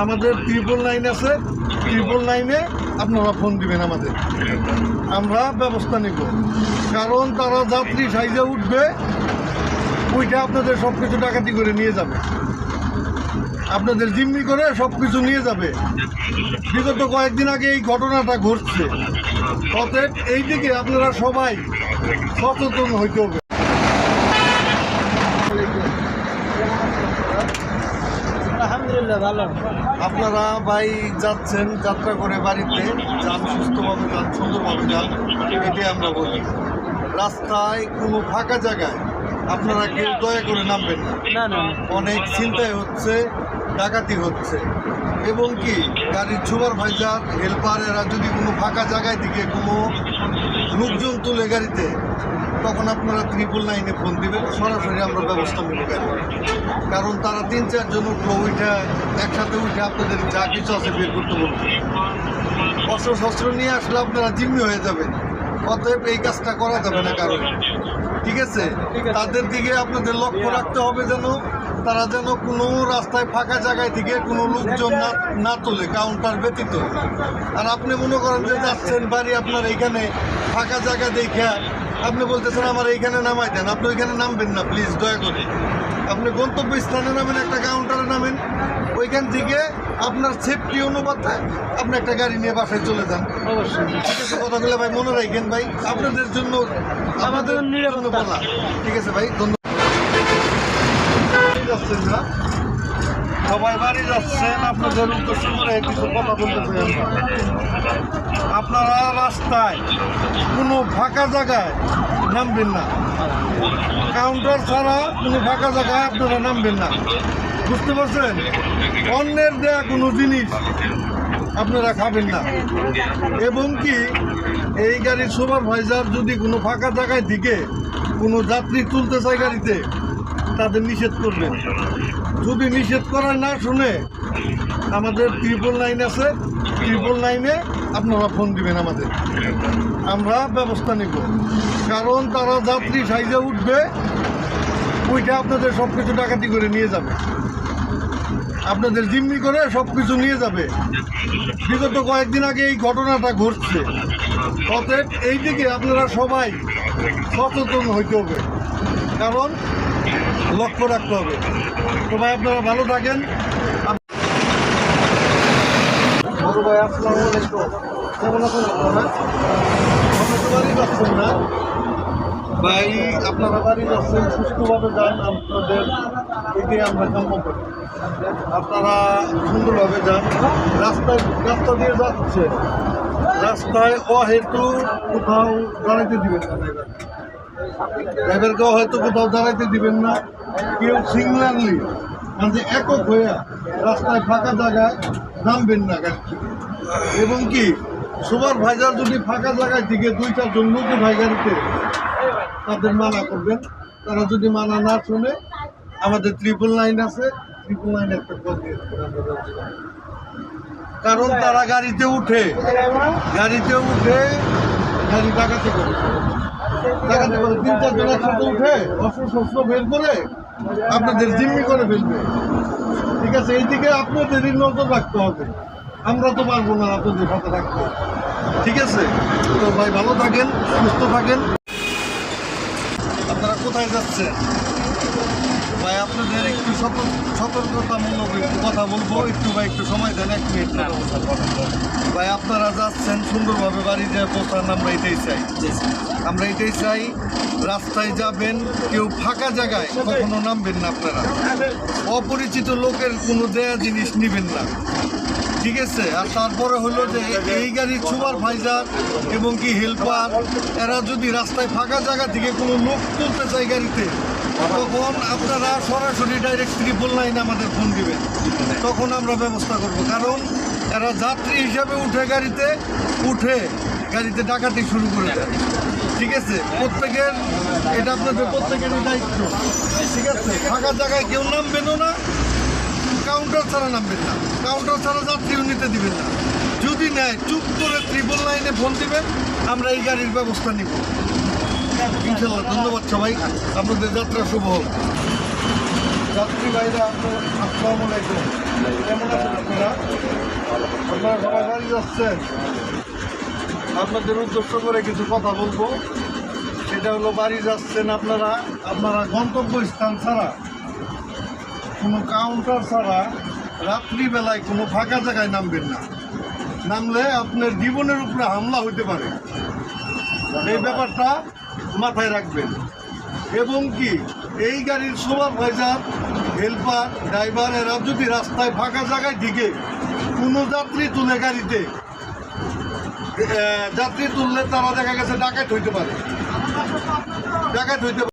আমাদের 999 আছে, 999-এ আপনারা ফোন দিবেন আমাদের, আমরা ব্যবস্থা নিব। কারণ তারা যাত্রী সাইজে উঠবে, ওইটা আপনাদের সব কিছু ডাকাতি করে নিয়ে যাবে, আপনাদের জিম্মি করে সব কিছু নিয়ে যাবে। বিগত কয়েকদিন আগে এই ঘটনাটা ঘটছে, অতএব এই দিকে আপনারা সবাই সচেতন হইতে হবে। আলহামদুলিল্লাহ ভালো। আপনারা ভাই যাচ্ছেন, যাত্রা করে বাড়িতে যান, সুস্থভাবে যান, সুন্দরভাবে যান, এটাই আমরা বলি। রাস্তায় কোনো ফাঁকা জায়গায় আপনারা কেউ দয়া করে নামবেন না। অনেক চিন্তায় হচ্ছে, ডাকাতি হচ্ছে, এবং কি গাড়ির সুপারভাইজার, হেল্পার এরা যদি কোনো ফাঁকা জায়গায় দিকে কোনো লোকজন তুলে গাড়িতে, তখন আপনারা 999-এ ফোন দিবেন, সরাসরি আমরা ব্যবস্থা নেব গাড়ি। কারণ তারা 3-4 জন উঠলো, ওইটা একসাথে উঠে আপনাদের যা কিছু আছে বের করতে বলবো। অস্ত্র শস্ত্র নিয়ে আসলে আপনারা জিম্মি হয়ে যাবেন, অতএব এই কাজটা করা যাবে না কারণ। ঠিক আছে, তাদের দিকে আপনাদের লক্ষ্য রাখতে হবে যেন তারা যেন কোনো রাস্তায় ফাঁকা জায়গায় থেকে কোনো লোকজন না তোলে, কাউন্টার ব্যতীত। আর আপনি মনে করেন যে যাচ্ছেন বাড়ি, আপনার এইখানে ফাঁকা জায়গা দেখে আপনি বলতেছেন আমার এইখানে নামাই দেন, আপনি ওইখানে নামবেন না প্লিজ, দয়া করে। আপনি গন্তব্য স্থানে নামেন, একটা কাউন্টারে নামেন, ওইখান থেকে আপনার সেফটি অনুপাতে আপনি একটা গাড়ি নিয়ে বাসায় চলে যান। অবশ্যই ঠিক আছে, কথাগুলো ভাই মনে রাখেন ভাই, আপনাদের জন্য, আমাদের জন্য বলা। ঠিক আছে ভাই, ধন্যবাদ। যাচ্ছেন না সবাই বাড়ি যাচ্ছেন, আপনাদের উদ্দেশ্য করে কিছু কথা বলতে চাই আমরা। আপনারা রাস্তায় কোনো ফাঁকা জায়গায় নামবেন না, কাউন্টার ছাড়া কোনো ফাঁকা জায়গায় আপনারা নামবেন না, বুঝতে পারছেন? অন্যের দেয়া কোনো জিনিস আপনারা খাবেন না। এবং কি এই গাড়ির সুপারভাইজার যদি কোনো ফাঁকা জায়গায় দিকে কোনো যাত্রী তুলতে চায় গাড়িতে, তাদের নিষেধ করবেন। যদি নিষেধ করার না শুনে, আমাদের 999 আছে, 999-এ আপনারা ফোন দিবেন আমাদের, আমরা ব্যবস্থা নিব। কারণ তারা যাত্রী সাইজে উঠবে, ওইটা আপনাদের সব কিছু ডাকাতি করে নিয়ে যাবে, আপনাদের জিম্মি করে সব কিছু নিয়ে যাবে। বিগত কয়েকদিন আগে এই ঘটনাটা ঘটছে, অতএব এই দিকে আপনারা সবাই সচেতন হইতে হবে, কারণ লক্ষ্য রাখতে হবে। তো ভাই আপনারা ভালো থাকেন। বড় ভাই আসসালামু আলাইকুম, কেমন আছেন আপনারা? আপনারা তো বাড়ি যাচ্ছেন না ভাই, আপনারা বাড়ি যাচ্ছেন, সুস্থভাবে যান, আপনাদের এটাই আমরা কাম্য করি। আপনারা সুন্দরভাবে যান। রাস্তা দিয়ে যাচ্ছে, রাস্তায় অহেতু কোথাও দাঁড়াইতে দিবেন না, ড্রাইভারকেও হয়তো কোথাও দাঁড়াইতে দিবেন না। কেউ সিঙ্গলারলি মানে একক হয়ে রাস্তায় ফাঁকা জায়গায় নামবেন না গাড়ি থেকে। এবং কি সুপারভাইজার যদি ফাঁকা জায়গায় থেকে 2-4 জন লোক উঠায় গাড়িতে, তাদের মানা করবেন। তারা যদি মানা না শুনে, আমাদের 999 আছে, 999 একটা কল দিয়ে দেবেন। কারণ তারা গাড়িতে উঠে গাড়ি ডাকাতি করে 3-4 জন একসাথে উঠে অস্ত্র শস্ত্র বের করে আপনাদের জিম্মি করে ফেলবে। ঠিক আছে, এই দিকে আপনাদেরই নজর রাখতে হবে, আমরা তো পারবো না আপনাদের সাথে রাখতে। ঠিক আছে, তো ভাই ভালো থাকেন, সুস্থ থাকেন। আপনারা কোথায় যাচ্ছেন ভাই? আপনাদের একটু সতর্কতামূলক একটু কথা বলবো, একটু ভাই একটু সময় দেন, 1 মিনিট ভাই। আপনারা যাচ্ছেন সুন্দরভাবে বাড়ি যেয়ে পৌঁছান, আমরা এটাই চাই, আমরা এটাই চাই। রাস্তায় যাবেন, কেউ ফাঁকা জায়গায় কখনো নামবেন না, আপনারা অপরিচিত লোকের কোনো দেয়া জিনিস নেবেন না। ঠিক আছে, আর তারপরে হলো যে এই গাড়ির সুপারভাইজার এবং কি হেল্পার, এরা যদি রাস্তায় ফাঁকা জায়গা থেকে কোনো লোক তুলতে চায় গাড়িতে, তখন আপনারা সরাসরি ডাইরেক্ট 999-এ আমাদের ফোন দিবেন, তখন আমরা ব্যবস্থা করব। কারণ এরা যাত্রী হিসাবে গাড়িতে ডাকাতি শুরু করে দেয়। ঠিক আছে, প্রত্যেকের এটা আপনাদের প্রত্যেকেরই দায়িত্ব। ঠিক আছে, ফাঁকা জায়গায় কেউ নামবেনও না, কাউন্টার ছাড়া নামবেন না, কাউন্টার ছাড়া যাত্রীও নিতে দিবেন না। যদি নেয় চুপ করে 999-এ ফোন দিবেন, আমরা এই গাড়ির ব্যবস্থা নিব ইনশাল্লাহ। ধন্যবাদ সবাই, আপনাদের যাত্রা শুভ হোক। যাত্রী ভাইরা আসসালামু আলাইকুম। কেমন আছেন আপনারা? আপনারা সবাই বাড়ি যাচ্ছেন? আপনাদের উদ্দেশ্য করে কিছু কথা বলবো। সেটা হলো, বাড়ি যাচ্ছেন আপনারা, আপনারা গন্তব্যস্থান ছাড়া, কোনো কাউন্টার ছাড়া রাত্রিবেলায় কোনো ফাঁকা জায়গায় নামবেন না। নামলে আপনার জীবনের উপরে হামলা হতে পারে, এই ব্যাপারটা মাথায় রাখবেন। এবং কি, এই গাড়ির সুপারভাইজার, হেল্পার, ড্রাইভার এরা যদি রাস্তায় ফাঁকা জায়গায় দিকে কোনো যাত্রী তুলে গাড়িতে যাত্রী তুললে তারা দেখা গেছে ডাকাত হইতে পারে।